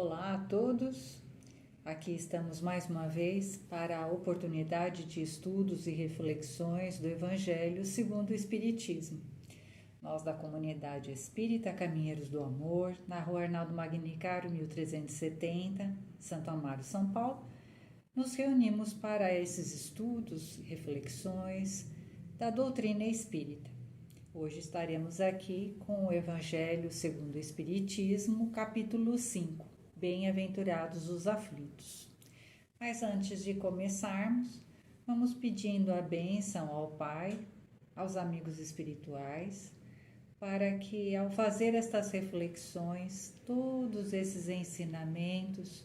Olá a todos, aqui estamos mais uma vez para a oportunidade de estudos e reflexões do Evangelho segundo o Espiritismo. Nós da comunidade Espírita Caminheiros do Amor, na Rua Arnaldo Magnicaro, 1370, Santo Amaro, São Paulo, nos reunimos para esses estudos e reflexões da doutrina espírita. Hoje estaremos aqui com o Evangelho segundo o Espiritismo, capítulo 5. Bem-aventurados os aflitos. Mas antes de começarmos, vamos pedindo a bênção ao Pai, aos amigos espirituais, para que ao fazer estas reflexões, todos esses ensinamentos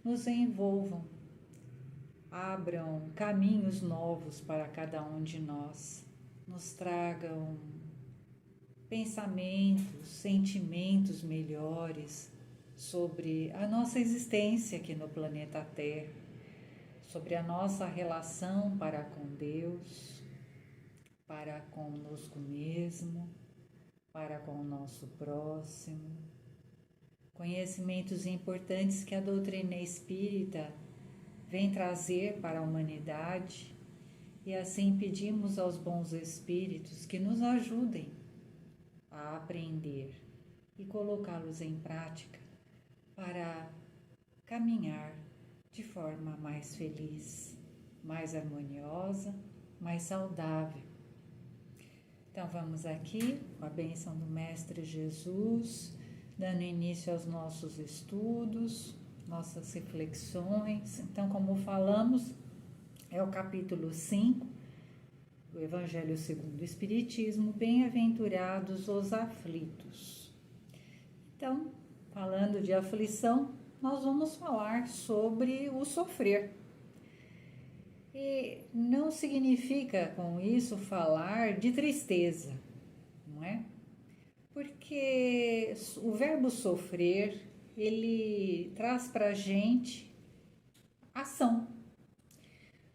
nos envolvam, abram caminhos novos para cada um de nós, nos tragam pensamentos, sentimentos melhores sobre a nossa existência aqui no planeta Terra, sobre a nossa relação para com Deus, para conosco mesmo, para com o nosso próximo. Conhecimentos importantes que a doutrina espírita vem trazer para a humanidade, e assim pedimos aos bons espíritos que nos ajudem a aprender e colocá-los em prática para caminhar de forma mais feliz, mais harmoniosa, mais saudável. Então vamos aqui com a bênção do Mestre Jesus, dando início aos nossos estudos, nossas reflexões. Então, como falamos, é o capítulo 5 do Evangelho segundo o Espiritismo, Bem-aventurados os aflitos. Então, falando de aflição, nós vamos falar sobre o sofrer. E não significa com isso falar de tristeza, não é? Porque o verbo sofrer, ele traz para a gente ação.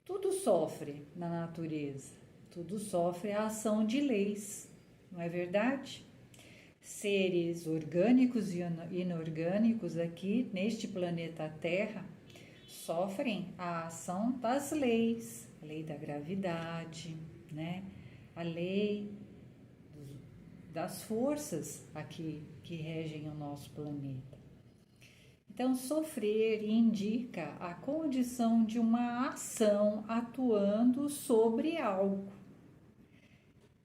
Tudo sofre na natureza, tudo sofre a ação de leis, não é verdade? Seres orgânicos e inorgânicos aqui neste planeta Terra sofrem a ação das leis, a lei da gravidade, né? A lei das forças aqui que regem o nosso planeta. Então, sofrer indica a condição de uma ação atuando sobre algo.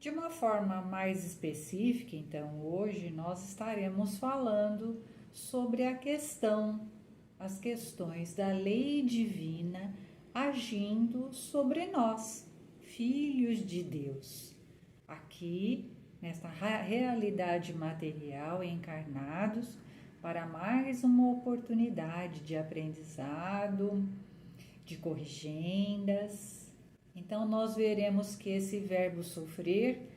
De uma forma mais específica, então, hoje nós estaremos falando sobre as questões da lei divina agindo sobre nós, filhos de Deus, aqui nesta realidade material, encarnados, para mais uma oportunidade de aprendizado, de corrigendas. Então, nós veremos que esse verbo sofrer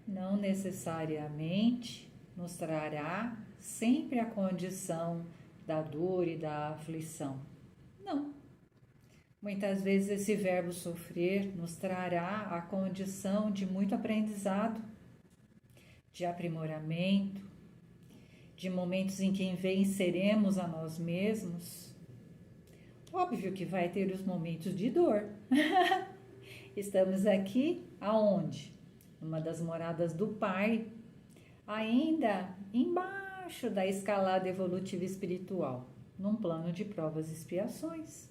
não necessariamente nos trará sempre a condição da dor e da aflição. Não. Muitas vezes esse verbo sofrer nos trará a condição de muito aprendizado, de aprimoramento, de momentos em que venceremos a nós mesmos. Óbvio que vai ter os momentos de dor. Estamos aqui aonde? Numa das moradas do Pai, ainda embaixo da escalada evolutiva espiritual, num plano de provas e expiações.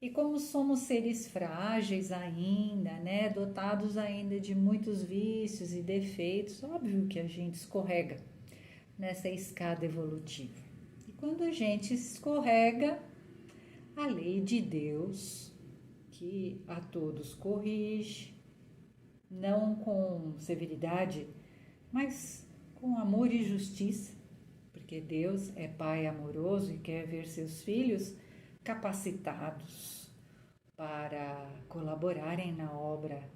E como somos seres frágeis ainda, né, dotados ainda de muitos vícios e defeitos, óbvio que a gente escorrega nessa escada evolutiva. E quando a gente escorrega, a lei de Deus, que a todos corrige, não com severidade, mas com amor e justiça, porque Deus é Pai amoroso e quer ver seus filhos capacitados para colaborarem na obra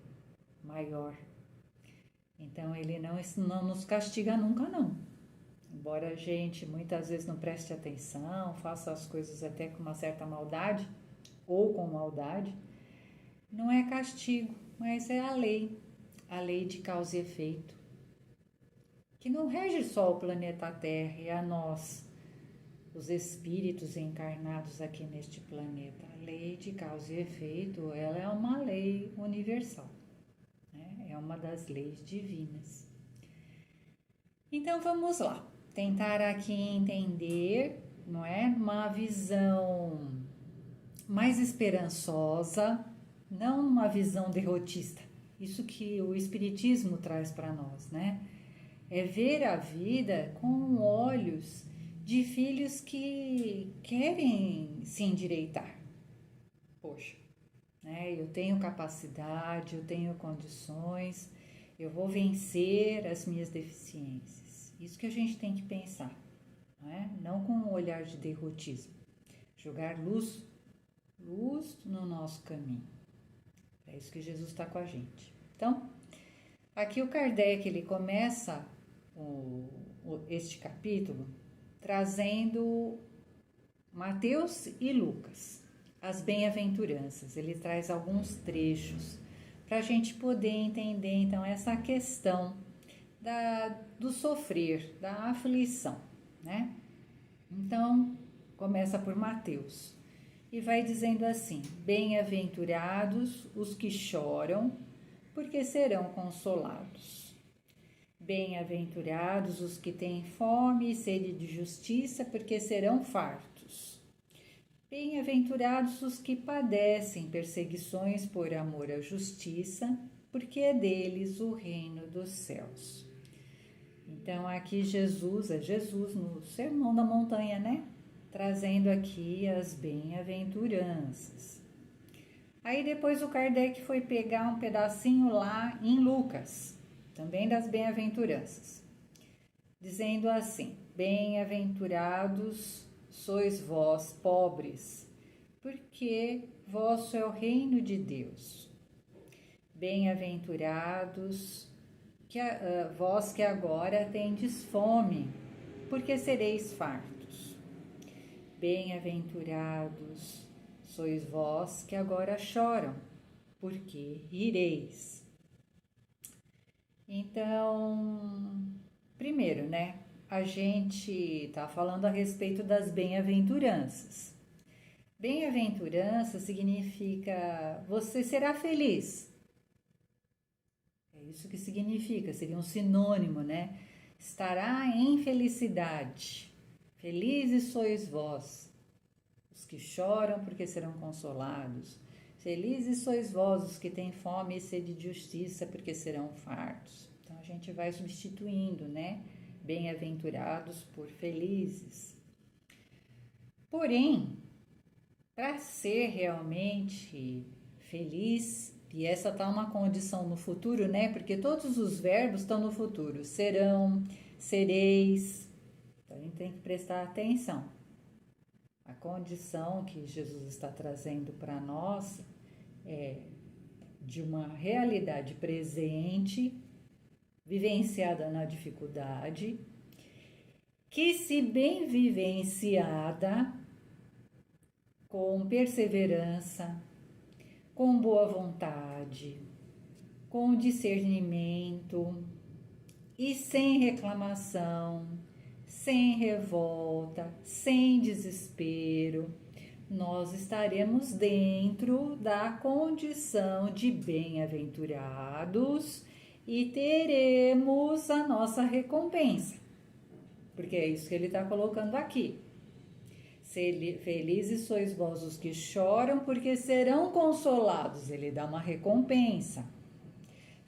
maior. Então, Ele não nos castiga nunca, não. Embora a gente muitas vezes não preste atenção, faça as coisas até com uma certa maldade ou com maldade, não é castigo, mas é a lei de causa e efeito, que não rege só o planeta Terra e a nós, os espíritos encarnados aqui neste planeta. A lei de causa e efeito, ela é uma lei universal, né? É uma das leis divinas. Então vamos lá, tentar aqui entender, não é? Uma visão mais esperançosa, não uma visão derrotista. Isso que o Espiritismo traz para nós, né? É ver a vida com olhos de filhos que querem se endireitar. Poxa, né? Eu tenho capacidade, eu tenho condições, eu vou vencer as minhas deficiências. Isso que a gente tem que pensar, né? Não com um olhar de derrotismo. Jogar luz no nosso caminho. É isso que Jesus está com a gente. Então, aqui o Kardec, ele começa este capítulo trazendo Mateus e Lucas, as bem-aventuranças. Ele traz alguns trechos para a gente poder entender, então, essa questão do sofrer, da aflição, né? Então, começa por Mateus e vai dizendo assim: bem-aventurados os que choram, porque serão consolados. Bem-aventurados os que têm fome e sede de justiça, porque serão fartos. Bem-aventurados os que padecem perseguições por amor à justiça, porque é deles o reino dos céus. Então, aqui Jesus no Sermão da Montanha, né? Trazendo aqui as bem-aventuranças. Aí depois o Kardec foi pegar um pedacinho lá em Lucas, também das bem-aventuranças, dizendo assim: bem-aventurados sois vós, pobres, porque vosso é o reino de Deus. Bem-aventurados vós que agora tendes fome, porque sereis fartos. Bem-aventurados sois vós que agora choram, porque rireis. Então, primeiro, né? A gente está falando a respeito das bem-aventuranças. Bem-aventurança significa você será feliz. É isso que significa, seria um sinônimo, né? Estará em felicidade. Felizes sois vós, os que choram, porque serão consolados. Felizes sois vós, os que têm fome e sede de justiça, porque serão fartos. Então a gente vai substituindo, né? Bem-aventurados por felizes. Porém, para ser realmente feliz, e essa está uma condição no futuro, né? Porque todos os verbos estão no futuro. Serão, sereis. Então a gente tem que prestar atenção. A condição que Jesus está trazendo para nós é de uma realidade presente, vivenciada na dificuldade, que, se bem vivenciada, com perseverança, com boa vontade, com discernimento e sem reclamação, sem revolta, sem desespero, nós estaremos dentro da condição de bem-aventurados e teremos a nossa recompensa, porque é isso que ele está colocando aqui. Felizes sois vós os que choram, porque serão consolados. Ele dá uma recompensa.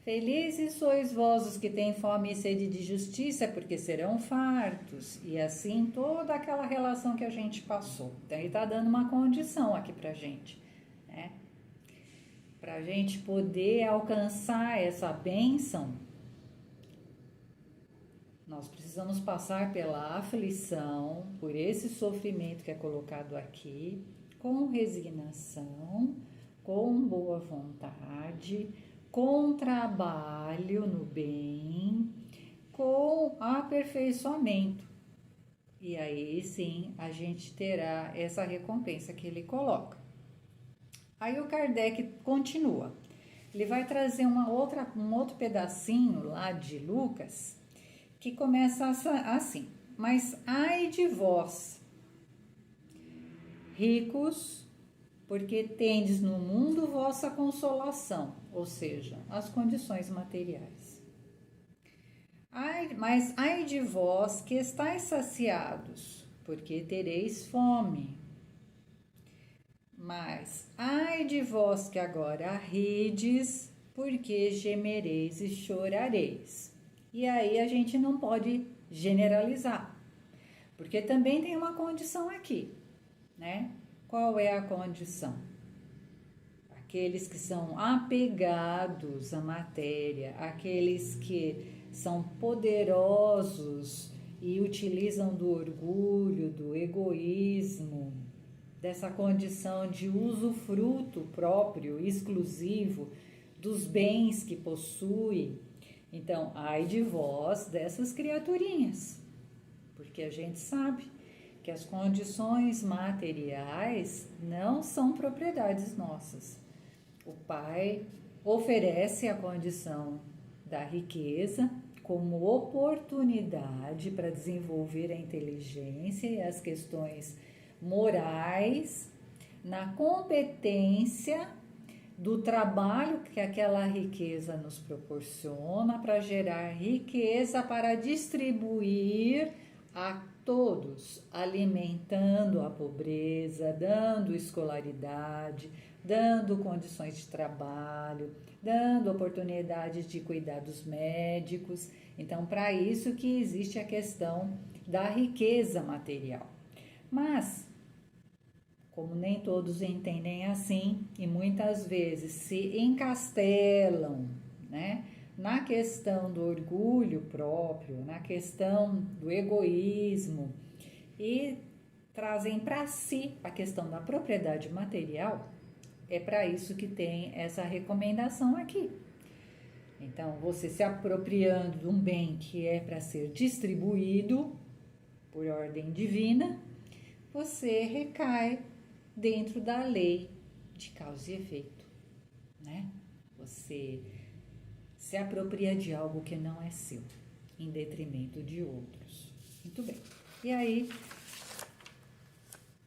Felizes sois vós os que têm fome e sede de justiça, porque serão fartos. E assim toda aquela relação que a gente passou. Então ele está dando uma condição aqui para a gente, né? Para a gente poder alcançar essa bênção, nós precisamos passar pela aflição, por esse sofrimento que é colocado aqui, com resignação, com boa vontade, com trabalho no bem, com aperfeiçoamento. E aí sim a gente terá essa recompensa que ele coloca. Aí o Kardec continua. Ele vai trazer um outro pedacinho lá de Lucas, que começa assim: mas ai de vós, ricos, porque tendes no mundo vossa consolação, ou seja, as condições materiais. Mas ai de vós que estáis saciados, porque tereis fome. Mas ai de vós que agora rides, porque gemereis e chorareis. E aí a gente não pode generalizar, porque também tem uma condição aqui, né? Qual é a condição? Aqueles que são apegados à matéria, aqueles que são poderosos e utilizam do orgulho, do egoísmo, dessa condição de usufruto próprio, exclusivo, dos bens que possui. Então, ai de vós dessas criaturinhas, porque a gente sabe que as condições materiais não são propriedades nossas. O Pai oferece a condição da riqueza como oportunidade para desenvolver a inteligência e as questões morais, na competência do trabalho que aquela riqueza nos proporciona para gerar riqueza para distribuir a todos, alimentando a pobreza, dando escolaridade, dando condições de trabalho, dando oportunidades de cuidados médicos. Então, para isso que existe a questão da riqueza material. Mas, como nem todos entendem assim e muitas vezes se encastelam, né, na questão do orgulho próprio, na questão do egoísmo e trazem para si a questão da propriedade material, é para isso que tem essa recomendação aqui. Então, você se apropriando de um bem que é para ser distribuído por ordem divina, você recai dentro da lei de causa e efeito, né? Você se apropria de algo que não é seu, em detrimento de outros. Muito bem. E aí,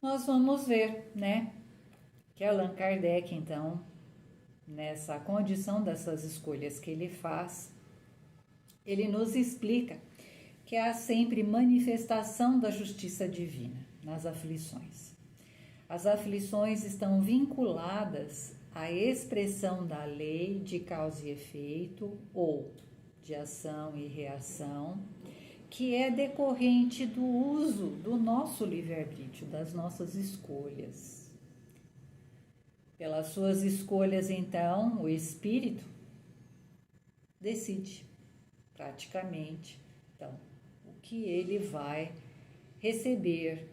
nós vamos ver, né, que Allan Kardec, então, nessa condição dessas escolhas que ele faz, ele nos explica que há sempre manifestação da justiça divina nas aflições. As aflições estão vinculadas à expressão da lei de causa e efeito ou de ação e reação, que é decorrente do uso do nosso livre-arbítrio, das nossas escolhas. Pelas suas escolhas, então, o espírito decide praticamente, então, o que ele vai receber,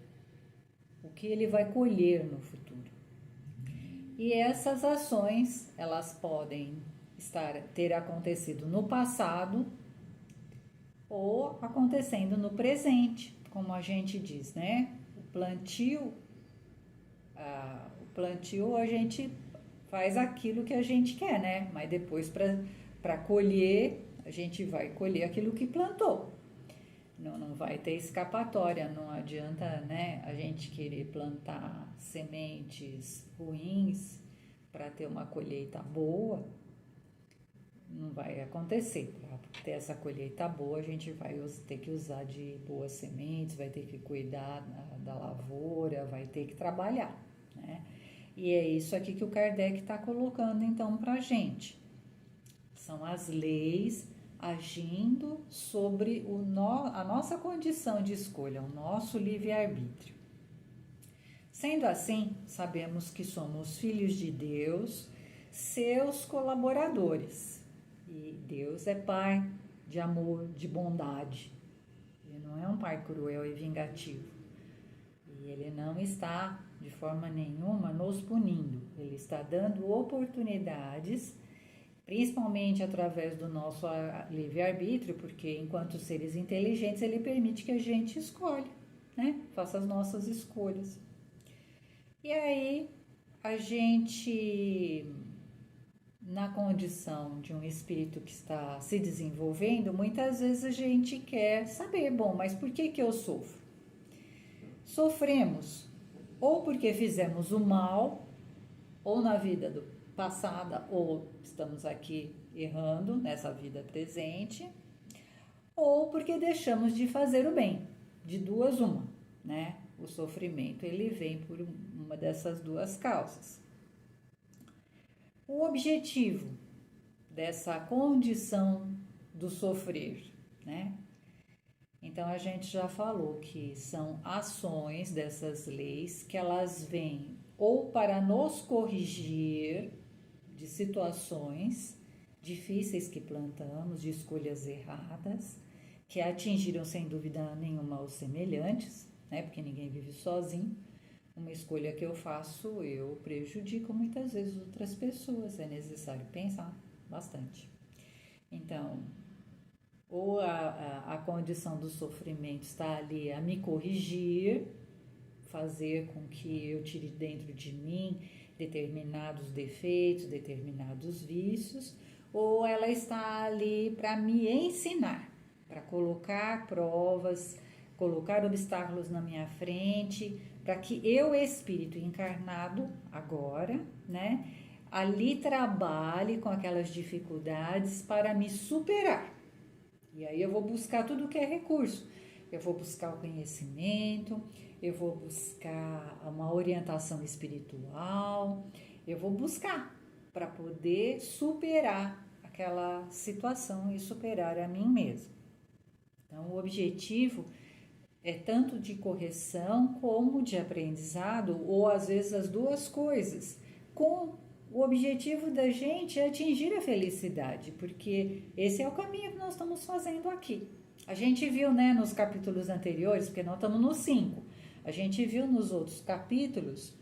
o que ele vai colher no futuro. E essas ações, elas podem ter acontecido no passado ou acontecendo no presente, como a gente diz, né? O plantio a gente faz aquilo que a gente quer, né? Mas depois para colher, a gente vai colher aquilo que plantou. Não vai ter escapatória, não adianta, né, a gente querer plantar sementes ruins para ter uma colheita boa, não vai acontecer. Para ter essa colheita boa, a gente vai ter que usar de boas sementes, vai ter que cuidar da lavoura, vai ter que trabalhar, né? E é isso aqui que o Kardec está colocando então para a gente. São as leis agindo sobre a nossa condição de escolha, o nosso livre-arbítrio. Sendo assim, sabemos que somos filhos de Deus, seus colaboradores. E Deus é Pai de amor, de bondade. Ele não é um Pai cruel e vingativo. E Ele não está, de forma nenhuma, nos punindo. Ele está dando oportunidades, principalmente através do nosso livre-arbítrio, porque enquanto seres inteligentes, Ele permite que a gente escolha, né? Faça as nossas escolhas. E aí, a gente, na condição de um espírito que está se desenvolvendo, muitas vezes a gente quer saber, bom, mas por que eu sofro? Sofremos ou porque fizemos o mal, ou na vida passada, ou estamos aqui errando nessa vida presente, ou porque deixamos de fazer o bem. De duas, uma, né? O sofrimento, ele vem por uma dessas duas causas. O objetivo dessa condição do sofrer, né? Então, a gente já falou que são ações dessas leis que elas vêm ou para nos corrigir de situações difíceis que plantamos, de escolhas erradas, que atingiram sem dúvida nenhuma os semelhantes, né? Porque ninguém vive sozinho. Uma escolha que eu faço, eu prejudico muitas vezes outras pessoas. É necessário pensar bastante. Então, ou a condição do sofrimento está ali a me corrigir, fazer com que eu tire dentro de mim determinados defeitos, determinados vícios, ou ela está ali para me ensinar, para colocar provas, colocar obstáculos na minha frente, para que eu, espírito encarnado agora, né, ali trabalhe com aquelas dificuldades para me superar. E aí eu vou buscar tudo que é recurso. Eu vou buscar o conhecimento, eu vou buscar uma orientação espiritual, eu vou buscar para poder superar aquela situação e superar a mim mesmo. Então, o objetivo é tanto de correção como de aprendizado, ou às vezes as duas coisas, com o objetivo da gente é atingir a felicidade, porque esse é o caminho que nós estamos fazendo aqui. A gente viu, né, nos capítulos anteriores, porque nós estamos no 5, a gente viu nos outros capítulos,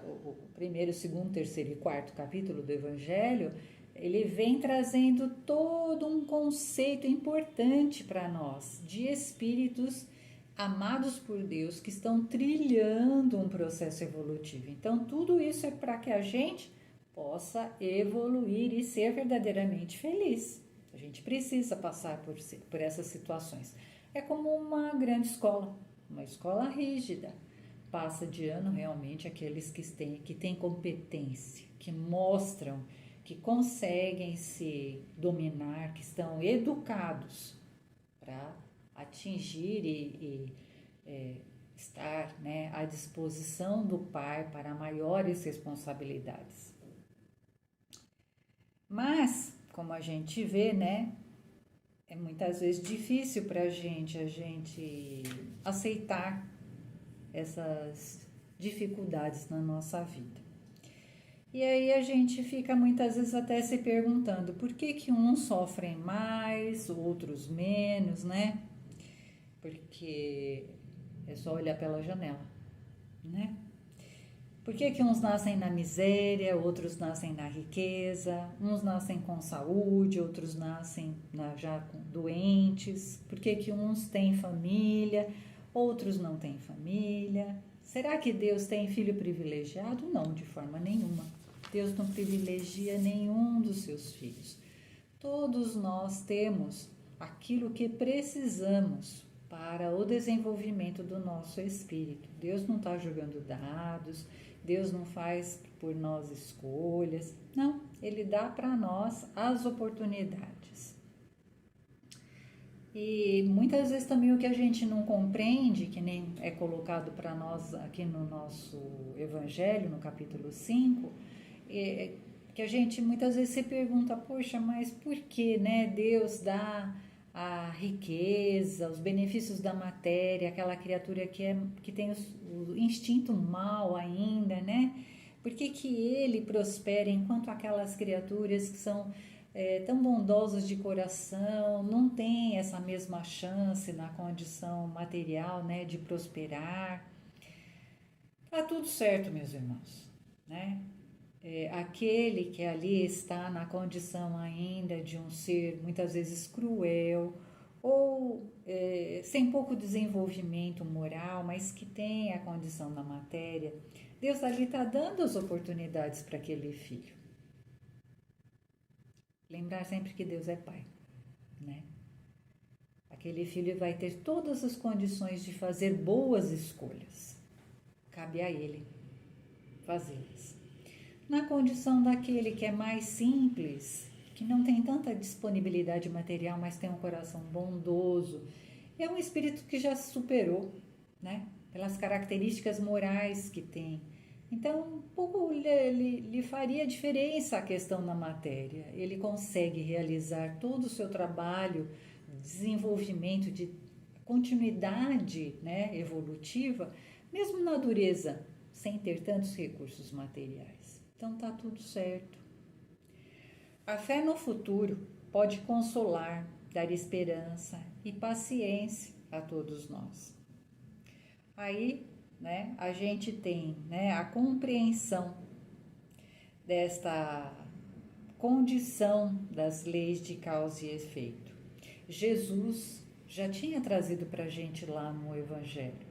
o primeiro, segundo, terceiro e quarto capítulo do Evangelho, ele vem trazendo todo um conceito importante para nós, de espíritos amados por Deus, que estão trilhando um processo evolutivo. Então, tudo isso é para que a gente possa evoluir e ser verdadeiramente feliz. A gente precisa passar por essas situações. É como uma grande escola, uma escola rígida. Passa de ano realmente aqueles que têm competência, que mostram, que conseguem se dominar, que estão educados para atingir e estar, né, à disposição do Pai para maiores responsabilidades. Mas, como a gente vê, né, é muitas vezes difícil para a gente aceitar essas dificuldades na nossa vida. E aí a gente fica muitas vezes até se perguntando por que uns sofrem mais, outros menos, né? Porque é só olhar pela janela, né? Por que uns nascem na miséria, outros nascem na riqueza, uns nascem com saúde, outros nascem já doentes? Por que uns têm família, outros não têm família? Será que Deus tem filho privilegiado? Não, de forma nenhuma. Deus não privilegia nenhum dos seus filhos. Todos nós temos aquilo que precisamos para o desenvolvimento do nosso espírito. Deus não está jogando dados, Deus não faz por nós escolhas, não, Ele dá para nós as oportunidades. E muitas vezes também o que a gente não compreende, que nem é colocado para nós aqui no nosso Evangelho, no capítulo 5, é que a gente muitas vezes se pergunta, poxa, mas por que, né, Deus dá a riqueza, os benefícios da matéria, aquela criatura que tem o instinto mal ainda, né? Por que ele prospera enquanto aquelas criaturas que são tão bondosas de coração não têm essa mesma chance na condição material, né, de prosperar? Tá tudo certo, meus irmãos, né? Aquele que ali está na condição ainda de um ser muitas vezes cruel ou sem pouco desenvolvimento moral, mas que tem a condição da matéria, Deus ali está dando as oportunidades para aquele filho. Lembrar sempre que Deus é Pai, né? Aquele filho vai ter todas as condições de fazer boas escolhas. cabe a ele fazê-las. Na condição daquele que é mais simples, que não tem tanta disponibilidade material, mas tem um coração bondoso, é um espírito que já se superou, né? Pelas características morais que tem. Então, um pouco lhe faria diferença a questão na matéria. Ele consegue realizar todo o seu trabalho, desenvolvimento, de continuidade, né, evolutiva, mesmo na dureza, sem ter tantos recursos materiais. Então, tá tudo certo. A fé no futuro pode consolar, dar esperança e paciência a todos nós. Aí, né, a gente tem, né, a compreensão desta condição das leis de causa e efeito. Jesus já tinha trazido para a gente lá no Evangelho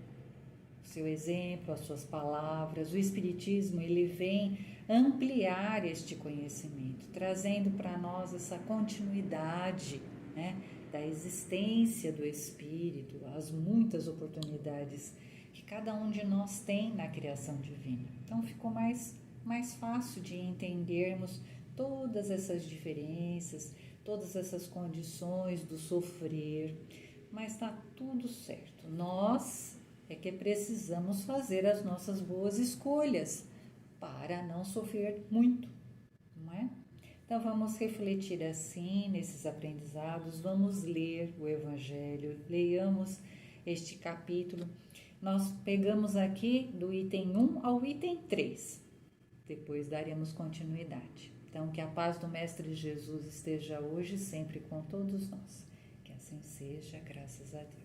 o seu exemplo, as suas palavras. O Espiritismo, ele vem ampliar este conhecimento, trazendo para nós essa continuidade, né, da existência do Espírito, as muitas oportunidades que cada um de nós tem na criação divina. Então ficou mais fácil de entendermos todas essas diferenças, todas essas condições do sofrer, mas está tudo certo. Nós é que precisamos fazer as nossas boas escolhas para não sofrer muito, não é? Então vamos refletir assim nesses aprendizados, vamos ler o Evangelho, leiamos este capítulo. Nós pegamos aqui do item 1 ao item 3, depois daremos continuidade. Então, que a paz do Mestre Jesus esteja hoje e sempre com todos nós. Que assim seja, graças a Deus.